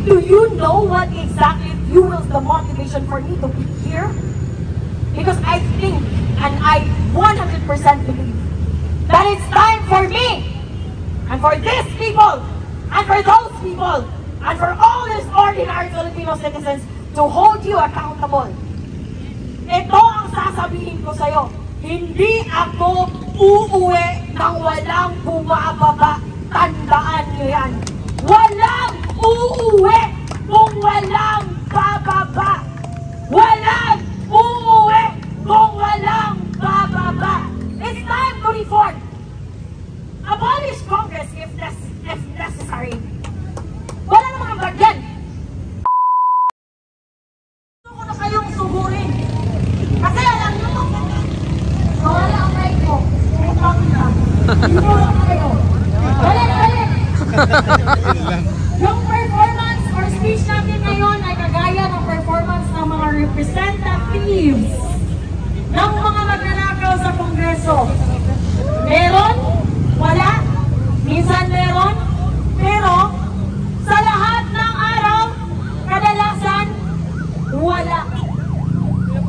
Do you know what exactly fuels the motivation for me to be here? Because I think, and I 100% believe, that it's time for me, and for these people, and for those people, and for all these ordinary Filipino citizens to hold you accountable. Ito ang sasabihin ko sa'yo. Hindi ako uuwi nang walang bumababa. Tandaan nyo yan. Walang uuwi kung walang bababa. Walang uuwi kung walang bababa. It's time to reform. Abolish Congress if necessary. Wala namang hanggang dyan. Gusto ko na kayong sugurin. Kasi alam nyo, wala ang right ko. Utang na. Hindi mo lang kayo. Balik! Yung performance or speech natin ngayon ay kagaya ng performance ng mga representatives ng mga magnanakaw sa Kongreso. Meron? Wala? Minsan meron? Pero sa lahat ng araw, kadalasan, wala.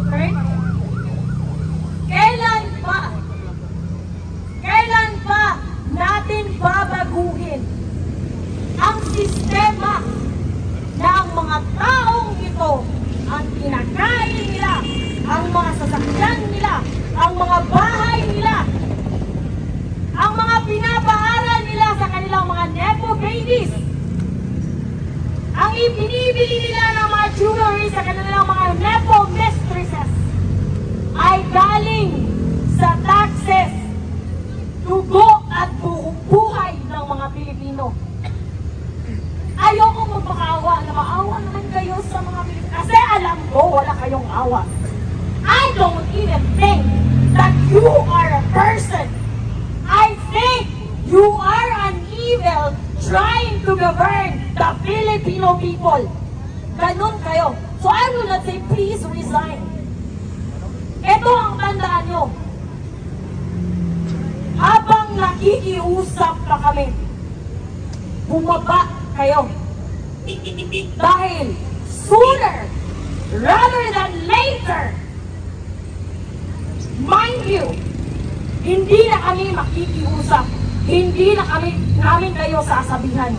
Okay? Kailan pa natin babaguhin ang sistema na ang mga taong ito ang kinakain nila, ang mga sasakyan nila, ang mga bahay nila, ang mga pinapaaral nila sa kanilang mga nepo babies, ang ibinibili nila ng mga jewelry sa kanilang mga nepo mistresses ay galing sa taxes, dugo at buhay ng mga Pilipino. Ayoko magpakaawa na maawa naman kayo sa mga Pilipino. Kasi alam ko wala kayong awa. I don't even think that you are a person. I think you are an evil trying to govern the Filipino people. Ganun kayo. So I will not say please resign. Ito ang tandaan nyo. Habang nakikiusap pa kami, bumaba kayo. Dahil sooner rather than later, mind you, hindi na kami makikiusap. Hindi na namin kayo sasabihan.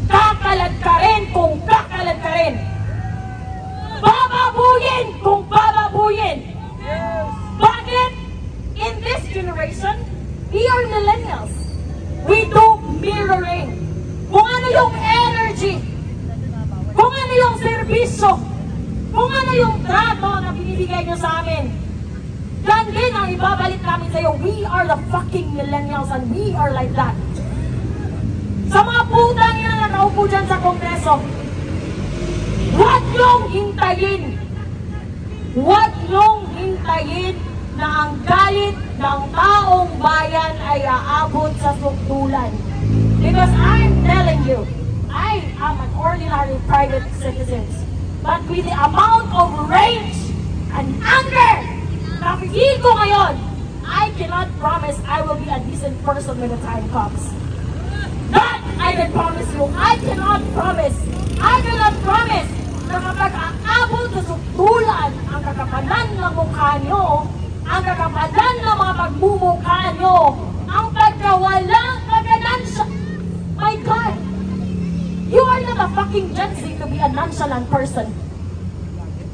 Kakalad ka rin kung kakalad ka rin. Bababuyin kung bababuyin. Bakit? In this generation, we are millennials. We do mirroring. Kung ano yung energy, kung ano yung serbisyo, kung ano yung trato na binibigay nyo sa amin, yan din ang ibabalik namin sa'yo. We are the fucking millennials and we are like that. Sa mga putang yan na nakaupo dyan sa Kongreso, huwag nyong hintayin. Huwag nyong hintayin na ang galit ng taong bayan ay aabot sa sukdulan. Because I'm telling you, I am an ordinary private citizen. But with the amount of rage and anger na feel ko ngayon, I cannot promise I will be a decent person when the time comes. That I can promise you. I cannot promise na kapag aabot sa sukdulan ang kakapalan ng mukha nyo, ang kakapalan ng mga pagmumukha nyo, ang pagkawalang kaganansya. My God! You are not a fucking Gen Z to be a nonchalant person.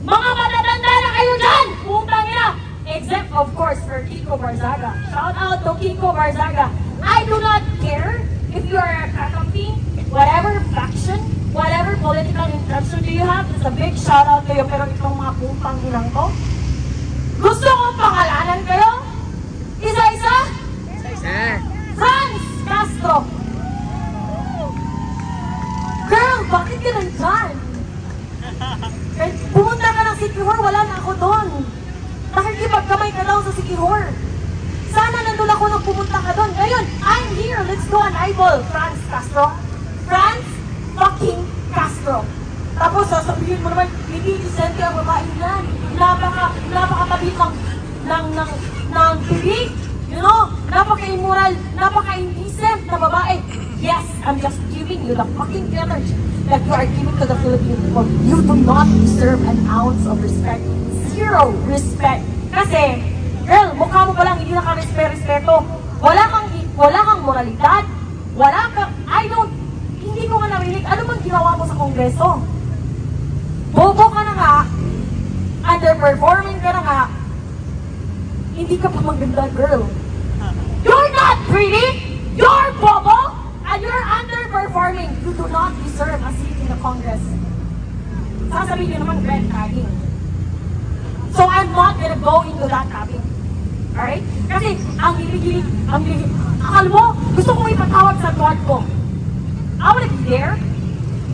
Mga matatanda na kayo dyan! Putang ina! Except, of course, for Kiko Barzaga. Shout out to Kiko Barzaga. I do not care if you are a kakampi, whatever faction, whatever political intention do you have. It's a big shout out to you. Pero itong mga putang inang ko, gusto kong pangalanan kayo? Isa-isa? Isa-isa. Franz Castro. Girl, bakit ka nandyan? Pumunta ka ng City Hall, wala na ako doon. Nakikipagkamay ka daw sa City Hall. Sana nandun ako nung pumunta ka doon. Ngayon, I'm here. Let's go an eyeball. Franz Castro. Franz fucking Castro. Tapos sasabihin mo naman, hindi disente ang babae yan. Napakatabi ng bibig. You know, napaka-immoral, napaka-indecent na babae. Yes, I'm just giving you the fucking energy. that you are giving to the Philippine people, you do not deserve an ounce of respect. Zero respect. Kasi, girl, mukha mo palang hindi naka-respeto. Wala kang moralidad. Hindi ko nga narinig. Ano bang ginawa mo sa Kongreso? Bobo ka na nga. Underperforming ka na nga. Hindi ka pa maganda, girl. You're not pretty. You're bobo. And you're underperforming. You do not deserve a seat in the Congress. Sasabihin niyo naman, red tagging. So I'm not gonna go into that topic. Alright? Kasi, ang hilig. Akala mo, gusto kong ipatawag sa guard ko. I wanna be there.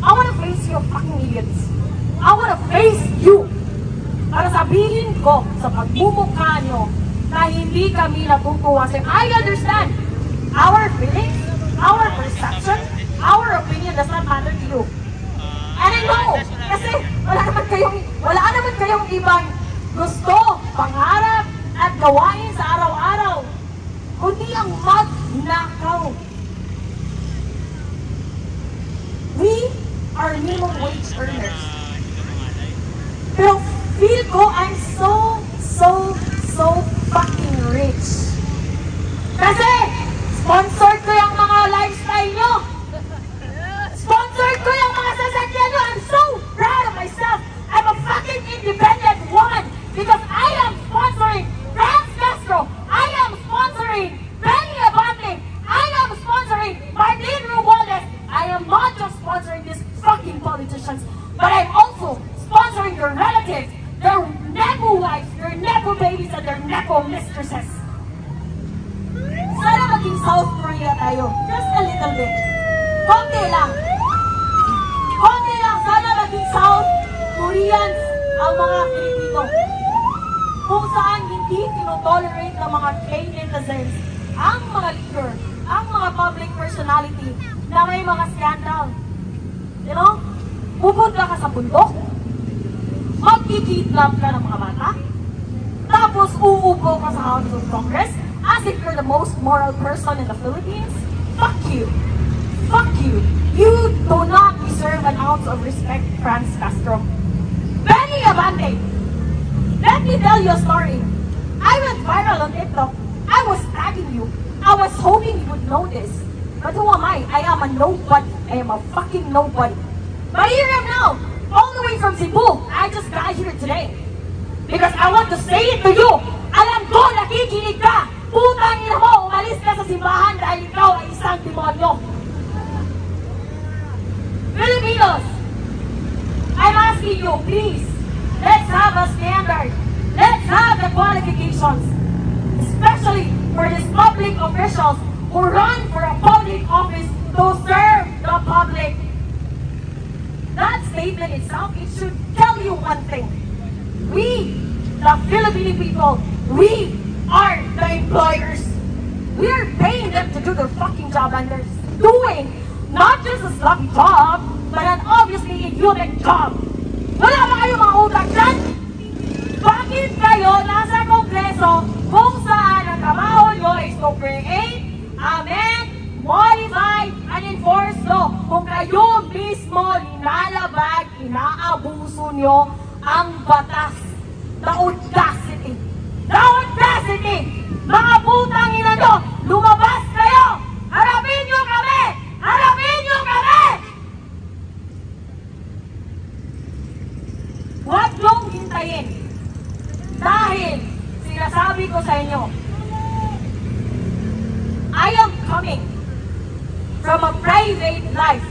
I wanna face you fucking idiots. I wanna face you. Para sabihin ko sa pagmumukha nyo na hindi kami natutuwa. I understand our feelings, our perception, our opinion does not matter to you. And I know, kasi wala naman kayong ibang gusto, pangarap, at gawain sa araw-araw, kundi ang magnakaw. We are minimum wage earners. Pero feel ko, I'm so fucking rich. Kasi, sponsored ko yung mga lifestyle nyo. Sponsored ko yung mga sasakyan nyo. I'm so proud of myself. I'm a fucking independent woman because I am sponsoring Franz Castro. I am sponsoring Benny Abante. I am sponsoring Martin Romualdez. I am not just sponsoring these fucking politicians, but I'm also sponsoring their relatives, their nepo wives, their nepo babies, and their nepo mistresses. Sana maging South Korea tayo. Just a little bit. Konti lang. Konti lang. Sana maging South Koreans ang mga Pilipino. Kung saan hindi tinotolerate ng mga gay netizens ang mga leader, ang mga public personality na may mga scandal. You know? Pupunta ka sa bundok, magkikidnap ka ng mga bata, tapos uupo ka sa House of Congress as if you're the most moral person in the Philippines. Fuck you. Fuck you. You do not deserve an ounce of respect, Franz Castro. Benny Abante, let me tell you a story. I went viral on TikTok. I was tagging you. I was hoping you would know this. But who am I? I am a nobody. I am a fucking nobody. But here I am now, all the way from Cebu. I just got here today. Because I want to say it to you. Alam ko, nakikinig ka. Putang ina mo, umalis ka sa simbahan dahil ikaw ay isang demonyo. Filipinos, I'm asking you, please, let's have a standard. Let's have the qualifications. Especially for these public officials who run for a public office to serve the public. That statement itself, it should tell you one thing. We, the Filipino people, we are the employers. We are paying them to do their fucking job, and they're doing not just a sloppy job, but an obviously idiotic job. Wala ba kayo mga utak dyan? Bakit kayo nasa Kongreso kung saan ang trabaho nyo is to create, amend, modify, and enforce law? Kung kayo mismo nilalabag, inaabuso nyo ang batas. The audacity! The audacity! Mga putang ina nyo, lumabas kayo! Harapin nyo kami! Harapin nyo kami! Huwag nyong hintayin. Dahil, sinasabi ko sa inyo, I am coming from a private life.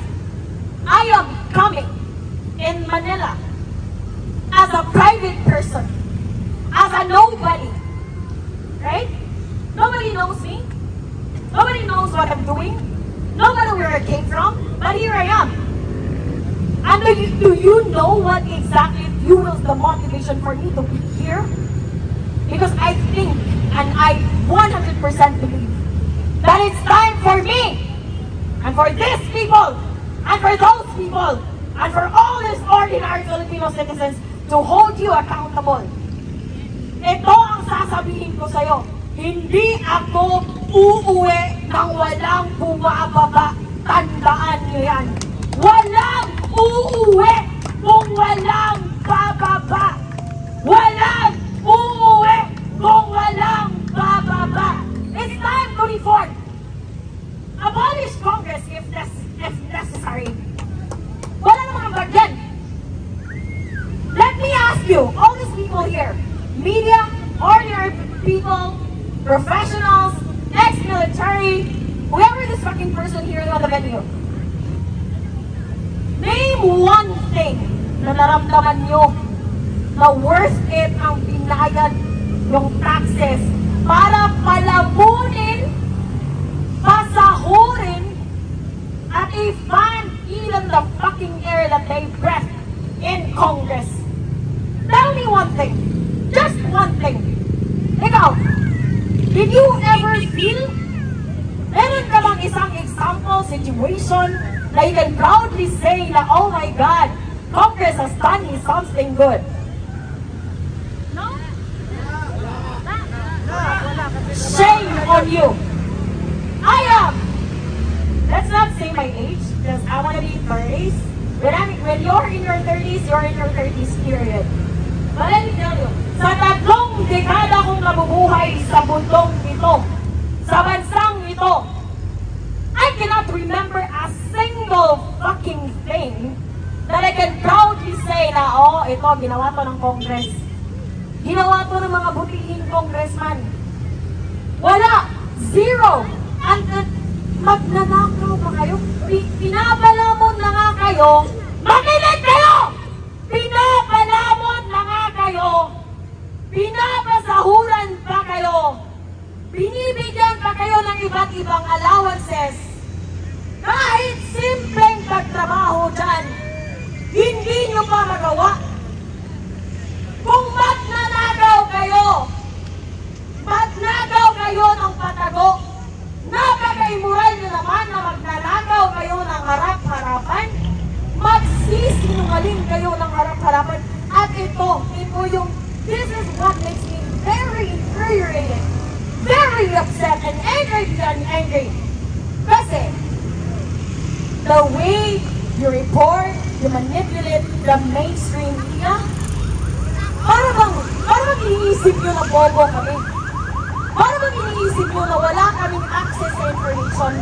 I am coming in Manila as a private person, as a nobody, right? Nobody knows me. Nobody knows what I'm doing. Nobody where I came from, but here I am. And do you know what exactly fuels the motivation for me to be here? Because I think, and I 100% believe, that it's time for me, and for these people, and for those people, and for all these ordinary Filipino citizens to hold you accountable. Ito ang sasabihin ko sa'yo. Hindi ako uuwi nang walang bumababa. Tandaan niyo yan. Walang people, professionals, ex-military, whoever this fucking person here on the venue. Name one thing na naramdaman nyo na worth it ang binayad yung taxes para palamunin, pasahurin, at i-fan even the fucking air that they breathe in Congress. Tell me one thing. Just one thing. Ikaw, did you ever feel? Meron ka bang isang example, situation, na you can proudly say na, oh my God, Congress has done me something good? No? Shame on you. I am. Let's not say my age, because I want to be 30s. When you're in your 30s, you're in your 30s period. But let me tell you, sa 3 dekada kong nabubuhay sa bundong ito, sa bansang ito, I cannot remember a single fucking thing that I can proudly say na, oh, ito, ginawa to ng Congress. Ginawa to ng mga butihing congressman. Wala. Zero. And magnanakaw pa kayo. Pinapalamon na nga kayo. Makinig kayo! Pinapalamon na nga kayo. Pinapasahuran pa kayo. Binibigyan pa kayo ng iba't ibang allowances. Kahit simpleng pagtrabaho dyan, hindi nyo pa magawa. Kung magnanakaw kayo ng patago, napaka-immoral nyo naman na magnanakaw kayo ng harap-harapan, magsisinungaling kayo ng harap-harapan, at ito yung, this is what makes me very infuriated, very upset, and angry. Kasi, the way you report, you manipulate the mainstream media, parang iniisip nyo na bobo kami. Parang iniisip nyo na wala kaming access sa information.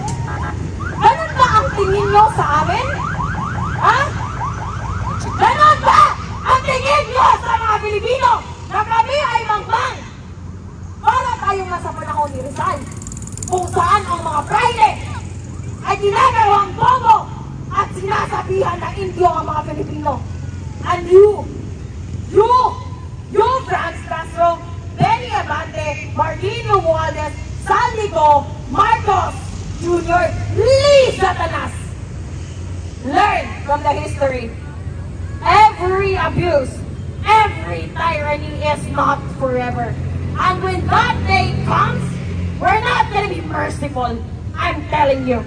Ganun ba ang tingin nyo sa amin? Ha? Ganun ba ang tingin nyo sa mga Pilipino na kami ay mangbang? Para tayong nasa panahon ni Rizal, kung saan ang mga Friday ay ginagawang bobo at sinasabihan na Indio ang mga Pilipino. And you, Franz Castro, Benny Abante, Martino Mualdez, Saldico, Marcos Jr., Lee Satanas. Learn from the history. Every abuse, every tyranny is not forever. And when that day comes, we're not going to be merciful. I'm telling you.